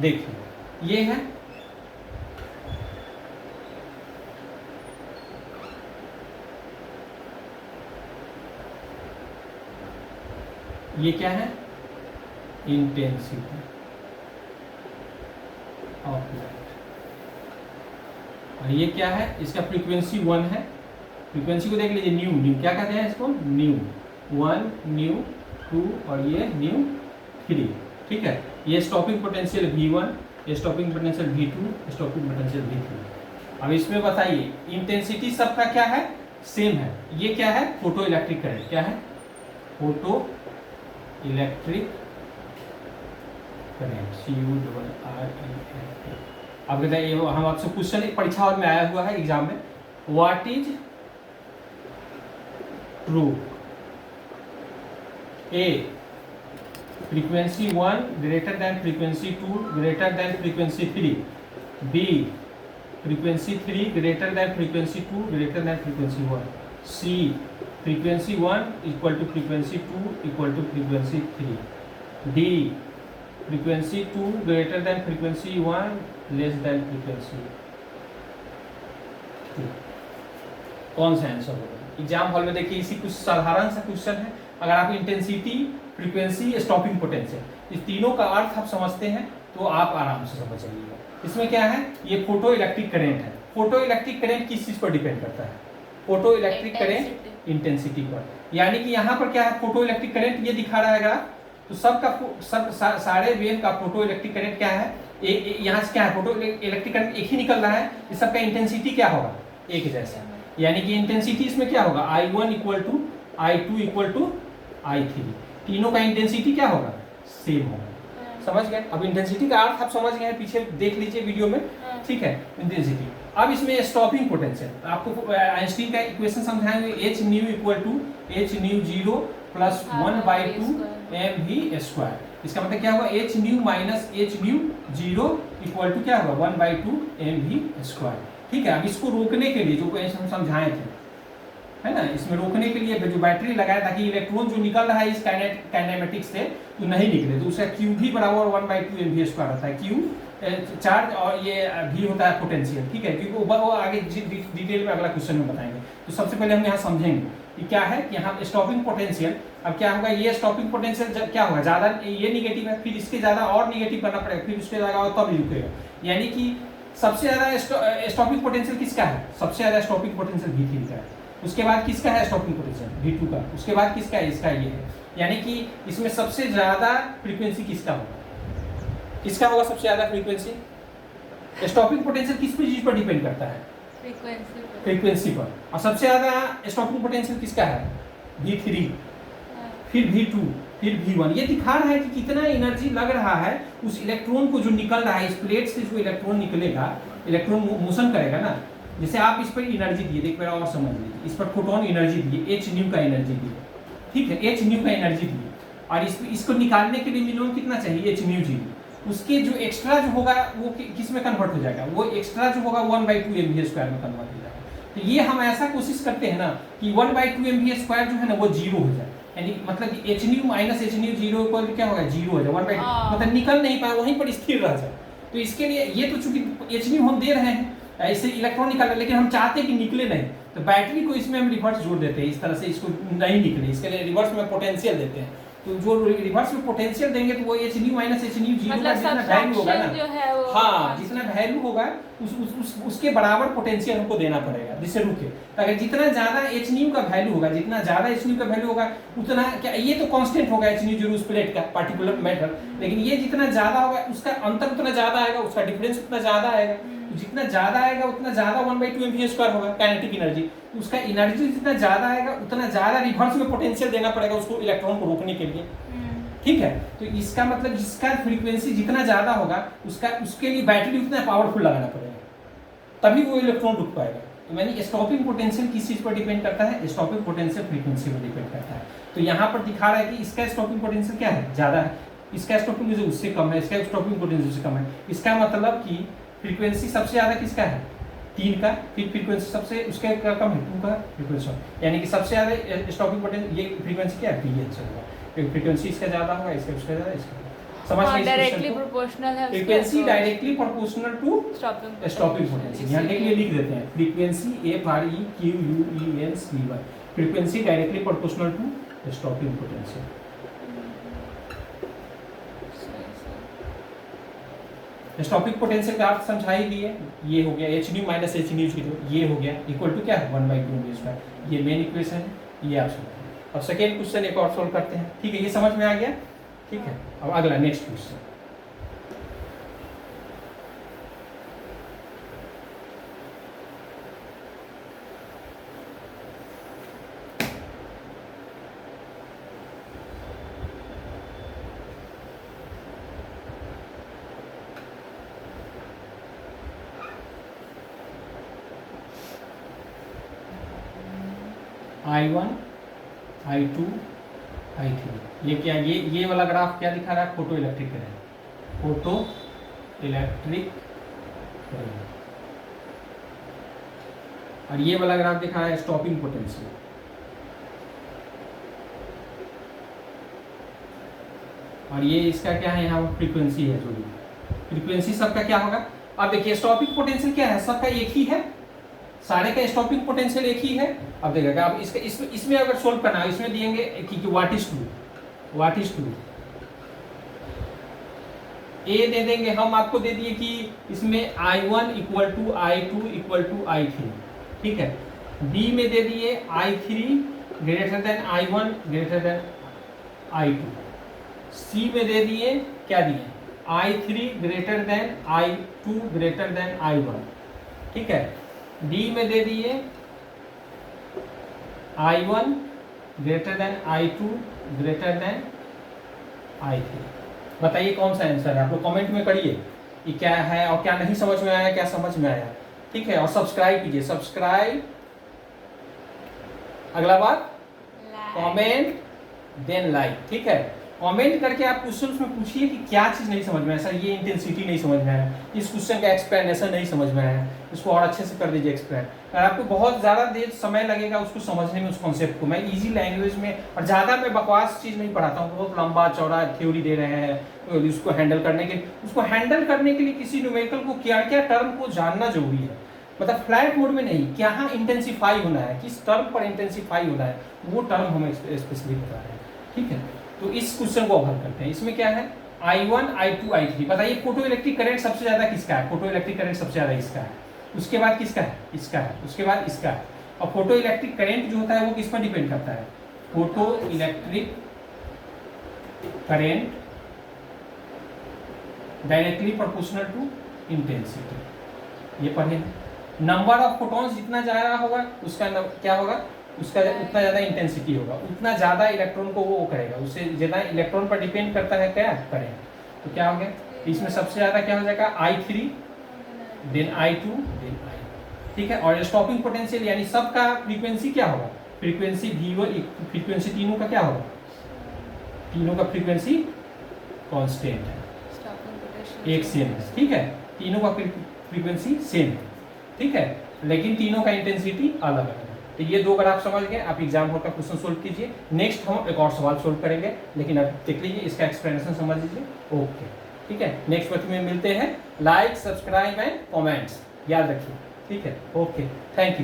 देखिए ये है, ये क्या है, इंटेंसिटी ऑफ लाइट, और ये क्या है, इसका फ्रीक्वेंसी 1 है। फ्रीक्वेंसी को देख लीजिए, न्यू न्यू क्या कहते हैं इसको, न्यू 1, न्यू 2 और ये न्यू 3। ठीक है, ये स्टॉपिंग पोटेंशियल V1, ये stopping potential V2, stopping potential V3। अब इसमें बताइए इंटेंसिटी सबका क्या है, सेम है। ये क्या है, फोटो इलेक्ट्रिक करंट, क्या है, फोटो इलेक्ट्रिक करंट, CURRENT। अब बताइए, हम आपसे क्वेश्चन एक परीक्षा में आया हुआ है एग्जाम में, what is true, A frequency 1 greater than frequency 2 greater than frequency 3, B frequency 3 greater than frequency 2 greater than frequency 1, C frequency 1 equal to frequency 2 equal to frequency 3, D frequency 2 greater than frequency 1 less than frequency 2। कौन सा answer होगा? Exam hall में देखिए, इसी कुछ साधारण सा question है। अगर आप इंटेंसिटी, फ्रीक्वेंसी, स्टॉपिंग पोटेंशियल इस तीनों का अर्थ आप समझते हैं तो आप आराम से समझ जाइएगा। इसमें क्या है, ये फोटो इलेक्ट्रिक करंट है। फोटो इलेक्ट्रिक करंट किस चीज पर डिपेंड करता है, फोटो इलेक्ट्रिक करंट इंटेंसिटी पर। यानी कि यहाँ पर क्या है, फोटो इलेक्ट्रिक करंट ये दिखा रहा है ग्राफ, तो सारे वेव का फोटो इलेक्ट्रिक करंट क्या है, यहाँ से क्या है, फोटो इलेक्ट्रिक करंट एक ही निकल रहा है, इस सबका इंटेंसिटी क्या होगा, एक जैसा। यानी कि इंटेंसिटी इसमें क्या होगा, I1 equal to I2 equal to I3, तीनों का इंटेंसिटी क्या होगा, सेम होगा। समझ गए? अब इंटेंसिटी का अर्थ आप समझ गए, पीछे देख लीजिए वीडियो में, ठीक है, इंटेंसिटी। अब इसमें स्टॉपिंग पोटेंशियल, आपको आइंस्टीन का इक्वेशन समझाएंगे, h nu equal to h nu 0 plus 1/2 mv²। इसका मतलब क्या होगा, h nu minus h nu 0 equal to क्या होगा, 1/2 mv²। ठीक है, अब इसको रोकने के लिए जो हम समझाए थे, है ना, इसमें रोकने के लिए जो बैटरी लगाया ताकि इलेक्ट्रॉन जो निकल रहा है इस काइनेमेटिक्स से तो नहीं निकले, तो उसका Q भी बराबर 1/2 mv² होता है। Q चार्ज और ये V होता है पोटेंशियल। ठीक है, क्योंकि वो आगे डिटेल में अगला क्वेश्चन में बताएंगे। तो सबसे पहले हम यहाँ समझेंगे कि क्या है कि यहाँ स्टॉपिंग पोटेंशियल, अब क्या होगा, ये स्टॉपिंग पोटेंशियल क्या होगा, ज़्यादा ये निगेटिव है, फिर इसके ज़्यादा और निगेटिव करना पड़ेगा, फिर उसके ज़्यादा और तब रुकेगा। यानी कि सबसे ज़्यादा स्टॉपिंग पोटेंशियल किसका है, सबसे ज़्यादा स्टॉपिंग पोटेंशियल V3 का है, उसके बाद किसका है स्टॉपिंग पोटेंशियल V2 का, उसके बाद किसका है, इसका ये है। यानी कि इसमें सबसे ज़्यादा फ्रीक्वेंसी किसका होगा, किसका होगा सबसे ज़्यादा फ्रीक्वेंसी। स्टॉपिंग पोटेंशियल किस चीज़ पर डिपेंड करता है, फ्रीक्वेंसी पर। और सबसे ज़्यादा स्टॉपिंग पोटेंशियल किसका है, V3, फिर V2, फिर V1। ये दिखा रहा है कि कितना एनर्जी लग रहा है उस इलेक्ट्रॉन को जो निकल रहा है, इस प्लेट से जो इलेक्ट्रॉन निकलेगा, इलेक्ट्रॉन मोशन करेगा ना, जैसे आप इस पर एनर्जी दिए, देख और समझ लीजिए, इस पर फोटोन एनर्जी दिए, h न्यू का एनर्जी दिए, ठीक है, h न्यू का एनर्जी दिए, और इसको निकालने के लिए मिनिमम कितना चाहिए, h न्यू 0। उसके जो एक्स्ट्रा जो होगा वो किस में कन्वर्ट हो जाएगा, वो एक्स्ट्रा जो होगा 1/2 mv² में कन्वर्ट हो जाएगा। तो ये हम ऐसा कोशिश करते हैं ना कि 1/2 mv² जो है ना वो 0 हो जाए, यानी मतलब h nu minus h nu 0 equal क्या होगा, 0 हो जाए, 1/2, मतलब निकल नहीं पाए, वहीं पर स्थिर रह जाए। तो इसके लिए ये तो चूंकि h न्यू हम दे रहे हैं, इससे इलेक्ट्रॉन निकल रहा है, लेकिन हम चाहते हैं कि निकले नहीं, तो बैटरी को इसमें हम रिवर्स जोड़ देते हैं, इस तरह से इसको नहीं निकले, इसके लिए रिवर्स में पोटेंशियल देते हैं। तो जो रिवर्स में पोटेंशियल देंगे तो वो h nu minus h nu 0 का जितना वैल्यू होगा ना, हाँ, जितना वैल्यू होगा उसके बराबर पोटेंशियल हमको देना पड़ेगा जिससे रुके। अगर जितना ज़्यादा h न्यू का वैल्यू होगा, जितना ज़्यादा h न्यू का वैल्यू होगा उतना क्या, ये तो कांस्टेंट होगा h न्यू 0 उस प्लेट का पार्टिकुलर मैटर, लेकिन ये जितना ज़्यादा होगा उसका अंतर उतना ज़्यादा आएगा, उसका डिफरेंस उतना ज़्यादा आएगा। जितना ज़्यादा आएगा उतना ज़्यादा 1/2 mv² होगा काइनेटिक एनर्जी, उसका एनर्जी जितना ज़्यादा आएगा उतना ज़्यादा रिवर्स में पोटेंशियल देना पड़ेगा उसको इलेक्ट्रॉन को रोकने के लिए। ठीक है, तो इसका मतलब जिसका फ्रीक्वेंसी जितना ज़्यादा होगा उसके लिए बैटरी उतना पावरफुल लगाना पड़ेगा, तभी वो इलेक्ट्रॉन रुक पाएगा। तो मैंने स्टॉपिंग पोटेंशियल किस चीज़ पर डिपेंड करता है, स्टॉपिंग पोटेंशियल फ्रीक्वेंसी पर डिपेंड करता है। तो यहाँ पर दिखा रहा है कि इसका स्टॉपिंग पोटेंशियल क्या है, ज़्यादा है, इसका स्टॉपिंग जो उससे कम है, इसका स्टॉपिंग पोटेंशियल उससे कम है। इसका मतलब कि फ्रीक्वेंसी सबसे ज़्यादा किसका है, 3 का, फिर फ्रीक्वेंसी सबसे उसके कम है 2 का फ्रीक्वेंसी, यानी कि सबसे ज़्यादा स्टॉपिंग पोटेंशियल ये फ्रीक्वेंसी क्या है, PH होगा, फ्रीक्वेंसी इसका ज़्यादा होगा, इसका उसका ज़्यादा, इसका समझ में इस डायरेक्टली क्वेश्चन को? प्रोपोर्शनल है frequency directly proportional to stopping stopping potential. यहाँ के लिए लिख देते हैं frequency FREQUENCY, frequency directly proportional to stopping potential. Stopping potential का अर्थ समझा ही दिए, ये हो गया h nu minus h nu 0, ये हो गया इक्वल टू क्या है 1/2 ये मेन इक्वेशन है, ये आप समझ। अब सेकेंड क्वेश्चन एक और सोल्व करते हैं, ठीक है, ये समझ में आ गया, ठीक है। अब अगला next question, I1 I2 I3, ये क्या, ये वाला ग्राफ क्या दिखा रहा है, photo electric current, photo electric current, और ये वाला ग्राफ दिखा रहा है स्टॉपिंग पोटेंशियल। और ये इसका क्या है, यहाँ फ्रीक्वेंसी है, जो भी फ्रीक्वेंसी सबका क्या होगा। अब देखिए स्टॉपिंग पोटेंशियल क्या है, सबका एक ही है, सारे का स्टॉपिंग पोटेंशियल एक ही है। अब देखिएगा, अब इसका इसमें अगर सोल्व करना है, इसमें दिएंगे कि व्हाट इज टू ए दे देंगे, हम आपको दे दिए कि इसमें I1 equal to I2 equal to I3, ठीक है। बी में दे दिए I3 greater than I1 greater than I2, सी में दे दिए क्या दिए I3 greater than I2 greater than I1, ठीक है। डी में दे दिए I1 greater than I2 greater than I3। बताइए कौन सा आंसर है, आप लोग कमेंट में करिए कि क्या है और क्या नहीं समझ में आया, क्या समझ में आया, ठीक है। और सब्सक्राइब कीजिए, सब्सक्राइब, अगला बात कमेंट देन लाइक, ठीक है। कमेंट करके आप क्वेश्चन में पूछिए कि क्या चीज़ नहीं समझ में आया, सर ये इंटेंसिटी नहीं समझ में आया, इस क्वेश्चन का एक्सप्लेनेशन नहीं समझ में आया, इसको और अच्छे से कर दीजिए एक्सप्लेन। अगर आपको बहुत ज़्यादा देर समय लगेगा उसको समझने में, उस कॉन्सेप्ट को, मैं इजी लैंग्वेज में, और ज़्यादा मैं बकवास चीज़ नहीं पढ़ाता हूँ, बहुत लंबा चौड़ा थ्योरी दे रहे हैं, उसको हैंडल करने के लिए किसी न्यूमेरिकल को क्या क्या टर्म को जानना जरूरी है, मतलब फ्लैट मोड में नहीं, क्या इंटेंसिफाई होना है, किस टर्म पर इंटेंसिफाई होना है, वो टर्म हम स्पेशली बता रहे हैं, ठीक है। तो इस क्वेश्चन को हल करते हैं। इसमें क्या है I1 I2 I3, बताइए फोटो इलेक्ट्रिक करंट सबसे ज्यादा किसका है, फोटो इलेक्ट्रिक करंट सबसे ज्यादा इसका है, उसके बाद किसका है, इसका है, उसके बाद इसका है। और फोटो इलेक्ट्रिक करंट जो होता है वो किस पर डिपेंड करता है, photo electric current directly proportional to intensity, ये पढ़े। नंबर ऑफ फोटॉन्स जितना ज्यादा होगा उसका क्या होगा, उसका उतना ज़्यादा इंटेंसिटी होगा, उतना ज़्यादा इलेक्ट्रॉन को वो करेगा, उससे ज़्यादा इलेक्ट्रॉन पर डिपेंड करता है क्या करें। तो क्या हो गया, इसमें सबसे ज़्यादा क्या हो जाएगा I3 then I2 then I, ठीक है। और स्टॉपिंग पोटेंशियल यानी सबका फ्रीक्वेंसी क्या होगा, फ्रीक्वेंसी V1, फ्रीक्वेंसी तीनों का क्या होगा, तीनों का फ्रीक्वेंसी कांस्टेंट है, एक सेम है, ठीक है, तीनों का फ्रीक्वेंसी सेम है, ठीक है, लेकिन तीनों का इंटेंसिटी अलग अलग है। तो ये दो ग्राफ समझ गए, आप एग्जाम हॉल का क्वेश्चन सोल्व कीजिए। नेक्स्ट हम एक और सवाल सोल्व करेंगे, लेकिन अब देख लीजिए इसका एक्सप्लेनेशन समझ लीजिए, ओके, ठीक है। नेक्स्ट वीडियो में मिलते हैं, लाइक सब्सक्राइब एंड कमेंट्स याद रखिए, ठीक है, ओके, थैंक यू।